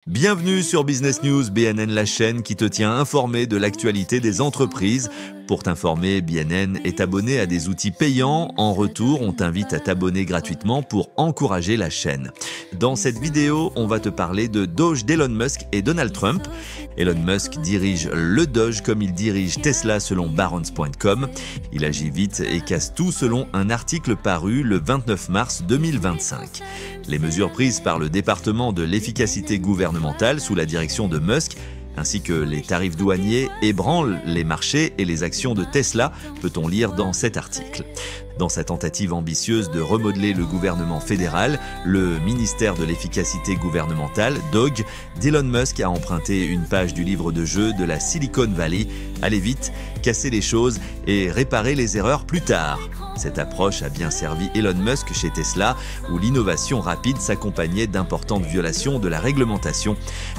Bienvenue sur Business News, BNN, la chaîne qui te tient informé de l'actualité des entreprises. Pour t'informer, BNN est abonné à des outils payants. En retour, on t'invite à t'abonner gratuitement pour encourager la chaîne. Dans cette vidéo, on va te parler de Doge d'Elon Musk et Donald Trump. Elon Musk dirige le Doge comme il dirige Tesla selon Barron's.com. Il agit vite et casse tout selon un article paru le 29 mars 2025. Les mesures prises par le département de l'efficacité gouvernementale sous la direction de Musk, ainsi que les tarifs douaniers, ébranlent les marchés et les actions de Tesla, peut-on lire dans cet article. Dans sa tentative ambitieuse de remodeler le gouvernement fédéral, le ministère de l'efficacité gouvernementale, DOGE, d'Elon Musk a emprunté une page du livre de jeu de la Silicon Valley, aller vite, casser les choses et réparer les erreurs plus tard. Cette approche a bien servi Elon Musk chez Tesla, où l'innovation rapide s'accompagnait d'importantes violations de la réglementation.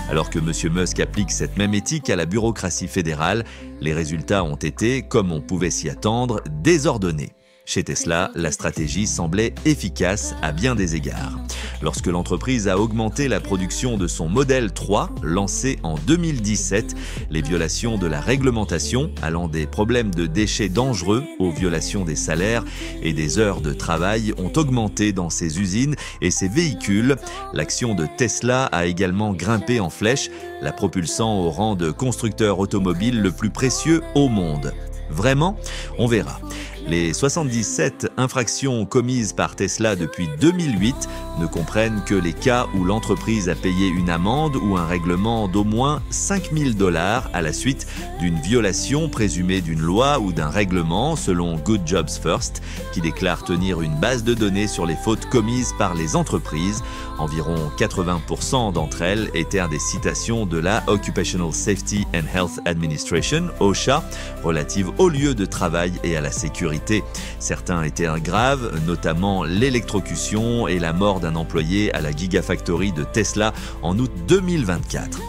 Alors que M. Musk applique cette même éthique à la bureaucratie fédérale, les résultats ont été, comme on pouvait s'y attendre, désordonnés. Chez Tesla, la stratégie semblait efficace à bien des égards. Lorsque l'entreprise a augmenté la production de son modèle 3, lancé en 2017, les violations de la réglementation, allant des problèmes de déchets dangereux aux violations des salaires et des heures de travail, ont augmenté dans ses usines et ses véhicules. L'action de Tesla a également grimpé en flèche, la propulsant au rang de constructeur automobile le plus précieux au monde. Vraiment ? On verra. Les 77 infractions commises par Tesla depuis 2008 ne comprennent que les cas où l'entreprise a payé une amende ou un règlement d'au moins $5 000 à la suite d'une violation présumée d'une loi ou d'un règlement, selon Good Jobs First, qui déclare tenir une base de données sur les fautes commises par les entreprises. Environ 80% d'entre elles étaient des citations de la Occupational Safety and Health Administration, OSHA, relatives au lieu de travail et à la sécurité. Certains étaient graves, notamment l'électrocution et la mort d'un employé à la Gigafactory de Tesla en août 2024.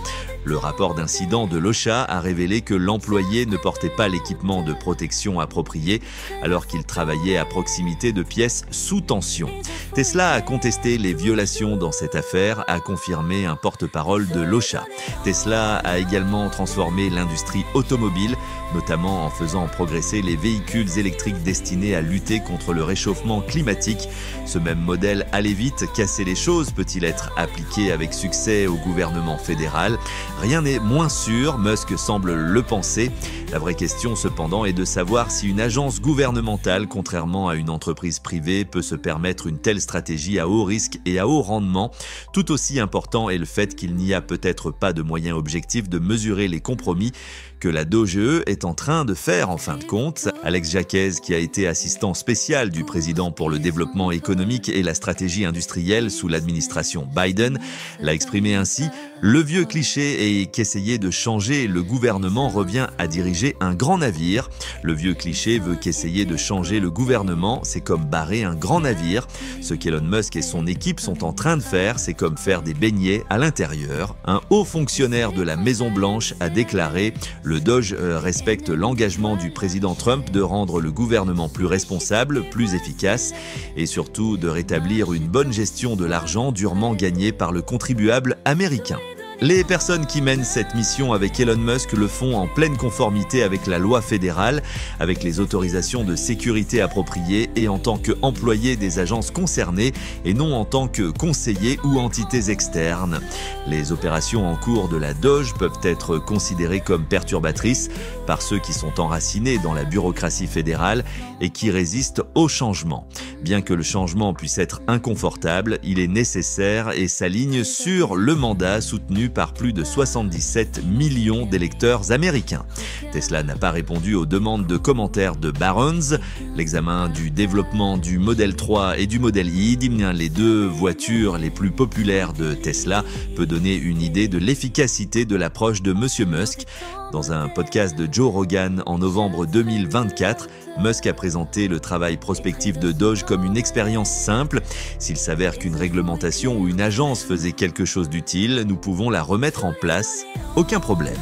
Le rapport d'incident de l'OSHA a révélé que l'employé ne portait pas l'équipement de protection approprié alors qu'il travaillait à proximité de pièces sous tension. Tesla a contesté les violations dans cette affaire, a confirmé un porte-parole de l'OSHA. Tesla a également transformé l'industrie automobile, notamment en faisant progresser les véhicules électriques destinés à lutter contre le réchauffement climatique. Ce même modèle allait vite, casser les choses peut-il être appliqué avec succès au gouvernement fédéral ? Rien n'est moins sûr, Musk semble le penser. La vraie question cependant est de savoir si une agence gouvernementale, contrairement à une entreprise privée, peut se permettre une telle stratégie à haut risque et à haut rendement. Tout aussi important est le fait qu'il n'y a peut-être pas de moyen objectif de mesurer les compromis que la DOGE est en train de faire en fin de compte. Alex Jaquez, qui a été assistant spécial du président pour le développement économique et la stratégie industrielle sous l'administration Biden, l'a exprimé ainsi: le vieux cliché est qu'essayer de changer le gouvernement revient à diriger un grand navire. Le vieux cliché veut qu'essayer de changer le gouvernement, c'est comme barrer un grand navire. Ce qu'Elon Musk et son équipe sont en train de faire, c'est comme faire des beignets à l'intérieur. Un haut fonctionnaire de la Maison-Blanche a déclaré: le Doge respecte l'engagement du président Trump de rendre le gouvernement plus responsable, plus efficace et surtout de rétablir une bonne gestion de l'argent durement gagné par le contribuable américain. Les personnes qui mènent cette mission avec Elon Musk le font en pleine conformité avec la loi fédérale, avec les autorisations de sécurité appropriées et en tant qu'employés des agences concernées et non en tant que conseillers ou entités externes. Les opérations en cours de la Doge peuvent être considérées comme perturbatrices par ceux qui sont enracinés dans la bureaucratie fédérale et qui résistent au changement. Bien que le changement puisse être inconfortable, il est nécessaire et s'aligne sur le mandat soutenu par plus de 77 millions d'électeurs américains. Tesla n'a pas répondu aux demandes de commentaires de Barron's. L'examen du développement du Model 3 et du Model Y, les deux voitures les plus populaires de Tesla, peut donner une idée de l'efficacité de l'approche de M. Musk. Dans un podcast de Joe Rogan en novembre 2024, Musk a présenté le travail prospectif de Doge comme une expérience simple. S'il s'avère qu'une réglementation ou une agence faisait quelque chose d'utile, nous pouvons la remettre en place. Aucun problème.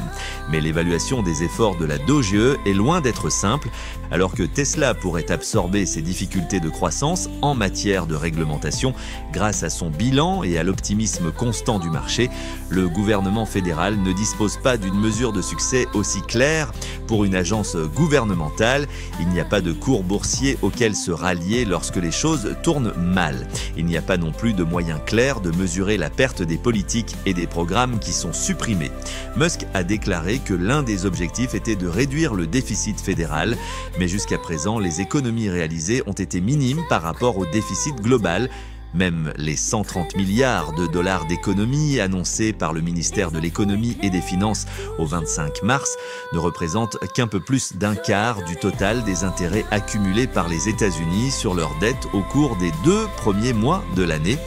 Mais l'évaluation des efforts de la DOGE est loin d'être simple, alors que Tesla pourrait absorber ses difficultés de croissance en matière de réglementation grâce à son bilan et à l'optimisme constant du marché. Le gouvernement fédéral ne dispose pas d'une mesure de succès aussi claire. Pour une agence gouvernementale, il n'y a pas de cours boursier auquel se rallier lorsque les choses tournent mal. Il n'y a pas non plus de moyens clairs de mesurer la perte des politiques et des programmes qui sont supprimés. Musk a déclaré que l'un des objectifs était de réduire le déficit fédéral, mais jusqu'à présent, les économies réalisées ont été minimes par rapport au déficit global. Même les 130 milliards de dollars d'économies annoncés par le ministère de l'économie et des finances au 25 mars ne représentent qu'un peu plus d'un quart du total des intérêts accumulés par les États-Unis sur leurs dettes au cours des 2 premiers mois de l'année.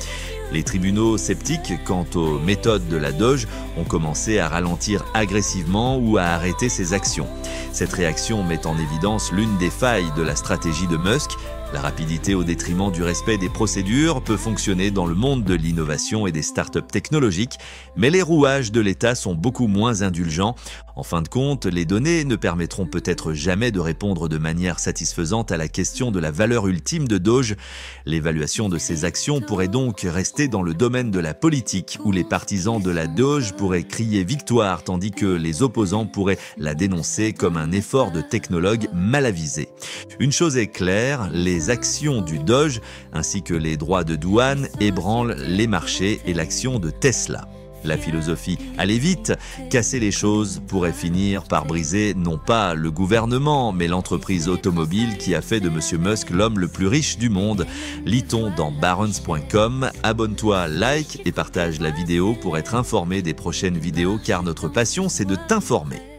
Les tribunaux sceptiques quant aux méthodes de la DOGE ont commencé à ralentir agressivement ou à arrêter ses actions. Cette réaction met en évidence l'une des failles de la stratégie de Musk. La rapidité au détriment du respect des procédures peut fonctionner dans le monde de l'innovation et des startups technologiques, mais les rouages de l'État sont beaucoup moins indulgents. En fin de compte, les données ne permettront peut-être jamais de répondre de manière satisfaisante à la question de la valeur ultime de Doge. L'évaluation de ces actions pourrait donc rester dans le domaine de la politique, où les partisans de la Doge pourraient crier victoire, tandis que les opposants pourraient la dénoncer comme un effort de technologue mal avisé. Une chose est claire, les actions du Doge ainsi que les droits de douane ébranlent les marchés et l'action de Tesla. La philosophie « aller vite », casser les choses pourrait finir par briser non pas le gouvernement, mais l'entreprise automobile qui a fait de M. Musk l'homme le plus riche du monde. Lit-on dans Barron's.com. Abonne-toi, like et partage la vidéo pour être informé des prochaines vidéos car notre passion c'est de t'informer.